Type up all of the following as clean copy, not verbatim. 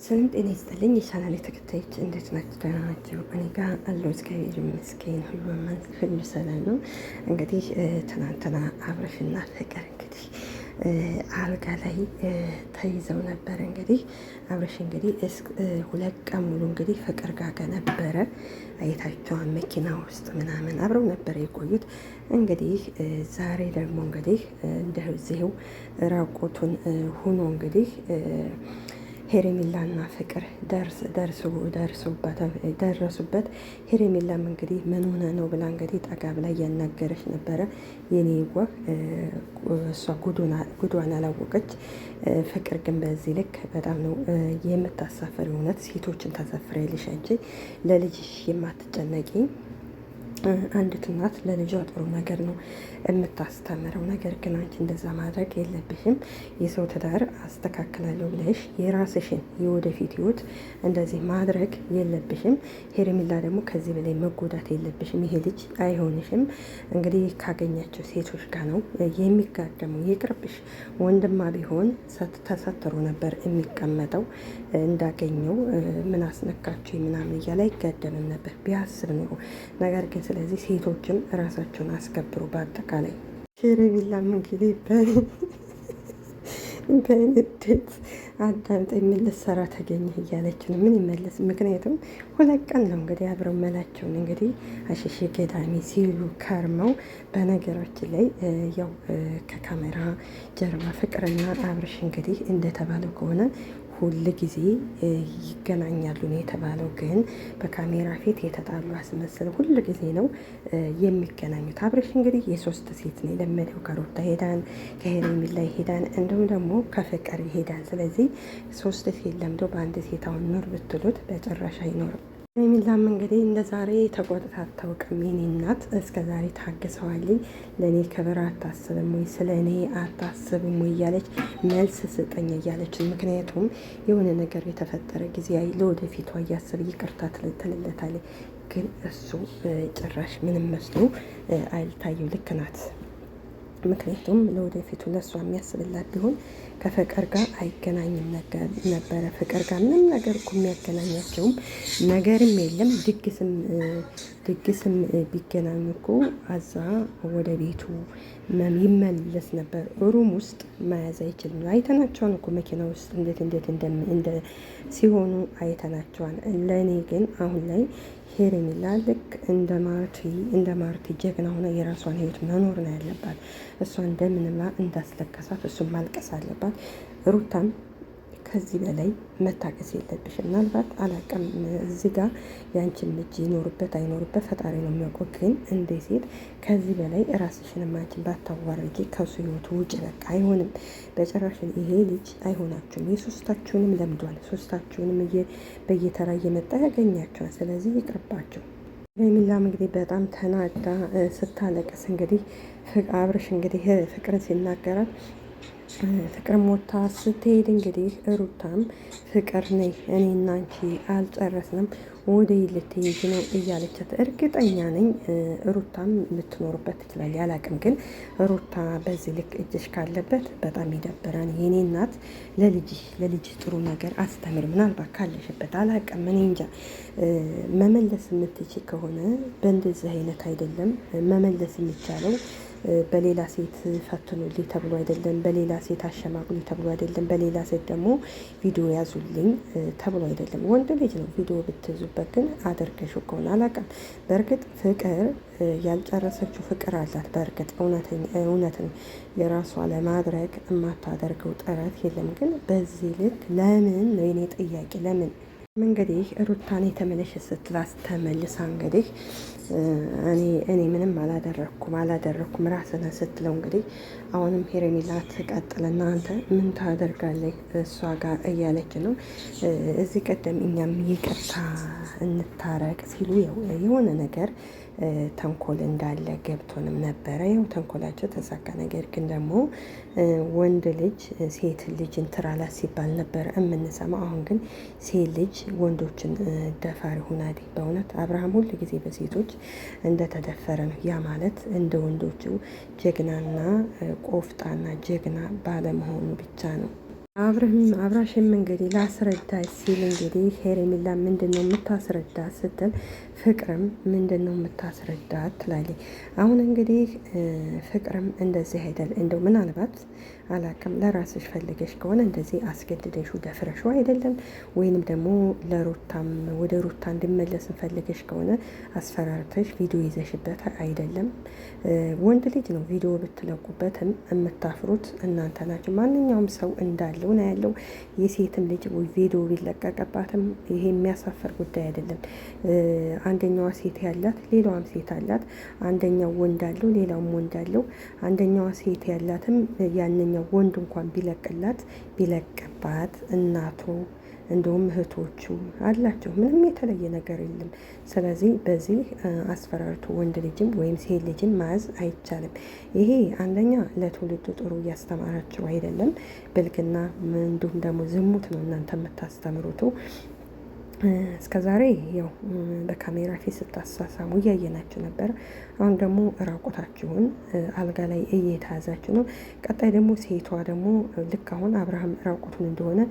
ሰላም ጤና ይስጥልኝ የቻናሌ ተከታዮች እንዴት ናችሁ? ደህና ናችሁ? እኔ ጋር አለሁ እግዚአብሔር ይመስገን፣ ሁሉ ሰላም ነው። እንግዲህ ትናንትና አብርሽና ፍቅር እንግዲህ አልጋ ላይ ተይዘው ነበር። እንግዲህ አብርሽ እንግዲህ 2 ቀን ሙሉ እንግዲህ ፍቅር ጋር ነበረ። አይታቸዋን መኪና ውስጥ ምናምን አብረው ነበር የቆዩት። እንግዲህ ዛሬ ደግሞ እንግዲህ እንደዚሁ ራቆቱን ሁኖ እንግዲህ ሄሬሜላና ፍቅር ደረሱበት። ሄሬሜላም እንግዲህ ምን ሆነ ነው ብላ እንግዲህ ጠጋ ብላ እያናገረች ነበረ። የኔ ወፍ እሷ ጉዷን አላወቀች። ፍቅር ግን በዚህ ልክ በጣም ነው የምታሳፈር። እውነት ሴቶችን ታሳፍሪያለሽ አንቺ፣ ለልጅሽ የማትጨነቂ አንዲት እናት ለልጇ ጥሩ ነገር ነው የምታስተምረው። ነገር ግን አንቺ እንደዛ ማድረግ የለብሽም። የሰው ትዳር አስተካክላለሁ ብለሽ የራስሽን የወደፊት ህይወት እንደዚህ ማድረግ የለብሽም። ሄሬሜላ ደግሞ ከዚህ በላይ መጎዳት የለብሽም። ይሄ ልጅ አይሆንሽም። እንግዲህ ካገኛቸው ሴቶች ጋር ነው የሚጋደመው። ይቅርብሽ። ወንድማ ቢሆን ተሰትሮ ነበር የሚቀመጠው። እንዳገኘው ምን አስነካቸው ምናምን እያለ አይጋደምም ነበር ቢያስብ ኑሮ። ነገር ግን ስለዚህ ሴቶችም ራሳቸውን አስከብሩ። በአጠቃላይ ሄሬሜላም እንግዲህ በንዴት አዳምጠ የምልሰራ ተገኘ እያለች ነው። ምን ይመለስ? ምክንያቱም 2 ቀን ነው እንግዲህ አብረው መላቸውን እንግዲህ አሸሼ ገዳሚ ሲሉ ከርመው። በነገራችን ላይ ያው ከካሜራ ጀርባ ፍቅርና አብርሽ እንግዲህ እንደተባለው ከሆነ ሁል ጊዜ ይገናኛሉ ነው የተባለው። ግን በካሜራ ፊት የተጣሉ አስመስለው ሁል ጊዜ ነው የሚገናኙት። አብርሽ እንግዲህ የ3 ሴት ነው የለመደው። ከሩታ ሄዳን፣ ከሄሬሜላ ሄዳን፣ እንዲሁም ደግሞ ከፍቅር ሄዳን። ስለዚህ 3 ሴት ለምደው በአንድ ሴት አሁን ኑር ብትሉት በጭራሽ አይኖርም። ሄሬሜላም እንግዲህ እንደ ዛሬ ተቆጥታ አታውቅም። የኔ እናት እስከ ዛሬ ታግሰዋልኝ። ለእኔ ክብር አታስብም ወይ? ስለ እኔ አታስብም ወይ እያለች መልስ ስጠኝ እያለች። ምክንያቱም የሆነ ነገር የተፈጠረ ጊዜ ለወደፊቷ እያስብ ይቅርታ ትልለታለች። ግን እሱ ጭራሽ ምንም መስሎ አይታየው። ልክ ናት። ምክንያቱም ለወደፊቱ ለእሷ የሚያስብላት ቢሆን ከፍቅር ጋር አይገናኝም ነበረ። ፍቅር ጋር ምንም ነገር እኮ የሚያገናኛቸውም ነገርም የለም። ድግስም ቢገናኙ እኮ አዛ ወደ ቤቱ ይመለስ ነበር። ሩም ውስጥ መያዝ አይችልም። አይተናቸዋን እኮ መኪና ውስጥ እንደ ሲሆኑ አይተናቸዋን። ለእኔ ግን አሁን ላይ ሄሬሜላ ልክ እንደ ማርቲ ጀግና ሆነ የራሷን ህይወት መኖር ነው ያለባት። እሷ እንደምንላ እንዳስለቀሳት እሱም ማልቀስ አለባት። ሩታም ከዚህ በላይ መታቀስ የለብሽ። ምናልባት አላቀም እዚህ ጋር ያንቺን እጅ ይኖርበት አይኖርበት ፈጣሪ ነው የሚያውቀው። ግን እንደ ሴት ከዚህ በላይ ራስሽን ማንቺን ባታዋርጂ ከሱ ህይወቱ ውጭ። በቃ አይሆንም በጭራሽ። ይሄ ልጅ አይሆናችሁም። የሶስታችሁንም ለምዷል። ሶስታችሁንም በየተራ እየመጣ ያገኛቸዋል። ስለዚህ ይቅርባቸው። ሄሬሜላም እንግዲህ በጣም ተናዳ ስታለቅስ እንግዲህ አብርሽ እንግዲህ ፍቅርን ሲናገራት ፍቅር ሞታ ስትሄድ እንግዲህ ሩታም ፍቅር ነይ እኔና አንቺ አልጨረስንም ወደ ልትሄጂ ነው እያለቻት፣ እርግጠኛ ነኝ ሩታም ልትኖርበት ትችላለች። አላቅም። ግን ሩታ በዚህ ልክ እጅሽ ካለበት በጣም ይደብራል። የኔ እናት ለልጅ ጥሩ ነገር አስተምር። ምናልባት ካለሽበት አላቅም። እኔ እንጃ። መመለስ የምትችል ከሆነ በእንደዚህ አይነት አይደለም መመለስ የሚቻለው። በሌላ ሴት ፈትኑልኝ ተብሎ አይደለም። በሌላ ሴት አሸማግሉ ተብሎ አይደለም። በሌላ ሴት ደግሞ ቪዲዮ ያዙልኝ ተብሎ አይደለም። ወንድ ልጅ ነው ቪዲዮ ብትይዙበት ግን አደርገሽው ከሆነ አላውቅም። በእርግጥ ፍቅር ያልጨረሰችው ፍቅር አላት። በእርግጥ እውነትን የራሷ ለማድረግ የማታደርገው ጥረት የለም። ግን በዚህ ልክ ለምን ነው የኔ ጥያቄ? ለምን እንግዲህ ሩታን የተመለሽ ስትላስ ተመልሳ እንግዲህ እኔ ምንም አላደረኩም ራስን ስትለው እንግዲህ አሁንም ሄሬሜላ ትቀጥልና አንተ ምን ታደርጋለህ እሷ ጋር እያለች ነው። እዚህ ቀደም እኛም ይቅርታ እንታረቅ ሲሉ የሆነ ነገር ተንኮል እንዳለ ገብቶንም ነበረ። ያው ተንኮላቸው ተሳካ። ነገር ግን ደግሞ ወንድ ልጅ ሴት ልጅ እንትራላት ሲባል ነበር የምንሰማው። አሁን ግን ሴት ልጅ ወንዶችን ደፋሪ ሁናዴ። በእውነት አብርሃም ሁል ጊዜ በሴቶች እንደተደፈረ ነው። ያ ማለት እንደ ወንዶቹ ጀግናና ቆፍጣና ጀግና ባለመሆኑ ብቻ ነው። አብራሽም እንግዲህ ላስረዳሽ ሲል እንግዲህ ሄርሜላ ምንድን ነው የምታስረዳት ስትል ፍቅርም ምንድን ነው የምታስረዳት ትላለች። አሁን እንግዲህ ፍቅርም እንደዚህ አይደል እንደው ምናልባት አላቅም ለራስሽ ፈልገሽ ከሆነ እንደዚህ አስገድደሹ ደፍረሹ አይደለም፣ ወይንም ደግሞ ለሩታም ወደ ሩታ እንዲመለስ ፈልገሽ ከሆነ አስፈራርተሽ ቪዲዮ ይዘሽበት አይደለም። ወንድ ልጅ ነው ቪዲዮ ብትለቁበትም የምታፍሩት እናንተ ናቸው። ማንኛውም ሰው እንዳለው ነው ያለው። የሴትም ልጅ ቪዲዮ ቢለቀቀባትም ይሄ የሚያሳፈር ጉዳይ አይደለም። አንደኛዋ ሴት ያላት ሌላዋም ሴት አላት። አንደኛው ወንድ አለው ሌላውም ወንድ አለው። አንደኛዋ ሴት ያላትም ያንኛው ወንድ እንኳን ቢለቅላት ቢለቅባት እናቱ እንደውም እህቶቹ አላቸው። ምንም የተለየ ነገር የለም። ስለዚህ በዚህ አስፈራርቶ ወንድ ልጅም ወይም ሴት ልጅም መያዝ አይቻልም። ይሄ አንደኛ ለትውልዱ ጥሩ እያስተማራቸው አይደለም። ብልግና እንዲሁም ደግሞ ዝሙት ነው እናንተ የምታስተምሩት። እስከ ዛሬ ያው በካሜራ ፊት ስታሳሳሙ እያየናችሁ ነበር። አሁን ደግሞ ራቁታችሁን አልጋ ላይ እየተያዛችሁ ነው። ቀጣይ ደግሞ ሴቷ ደግሞ ልክ አሁን አብርሃም ራቁቱን እንደሆነ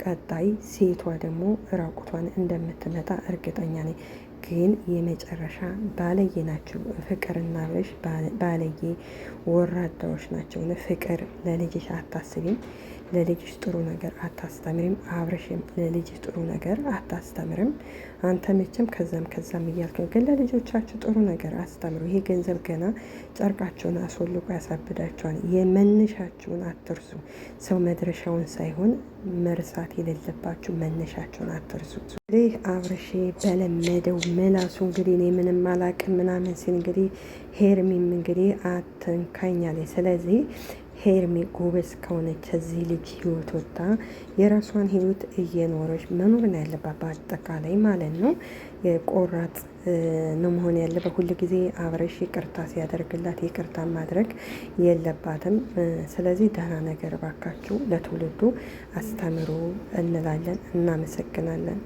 ቀጣይ ሴቷ ደግሞ ራቁቷን እንደምትመጣ እርግጠኛ ነኝ። ግን የመጨረሻ ባለየ ናቸው። ፍቅርና አብርሽ ባለየ ወራዳዎች ናቸው። ፍቅር ለልጅሽ አታስቢም፣ ለልጅሽ ጥሩ ነገር አታስተምሪም። አብርሽም ለልጅሽ ጥሩ ነገር አታስተምርም። አንተ መቼም ከዛም እያልክ ነው። ግን ለልጆቻችሁ ጥሩ ነገር አስተምሩ። ይሄ ገንዘብ ገና ጨርቃቸውን አስወልቆ ያሳብዳቸዋል። የመነሻችሁን አትርሱ። ሰው መድረሻውን ሳይሆን መርሳት የሌለባችሁ መነሻቸውን አትርሱ። እንግዲህ አብርሽ በለመደው ምላሱ እንግዲህ እኔ ምንም አላቅም ምናምን ሲል እንግዲህ ሄርሚም እንግዲህ አትንካኛለ። ስለዚህ ሄርሚ ጎበዝ ከሆነች ከዚህ ልጅ ህይወት ወጣ የራሷን ህይወት እየኖረች መኖር ነው ያለባት፣ በአጠቃላይ ማለት ነው። ቆራጥ ነው መሆን ያለበት። ሁሉ ጊዜ አብርሽ ይቅርታ ሲያደርግላት ይቅርታ ማድረግ የለባትም። ስለዚህ ደህና ነገር ባካችሁ ለትውልዱ አስተምሩ እንላለን። እናመሰግናለን።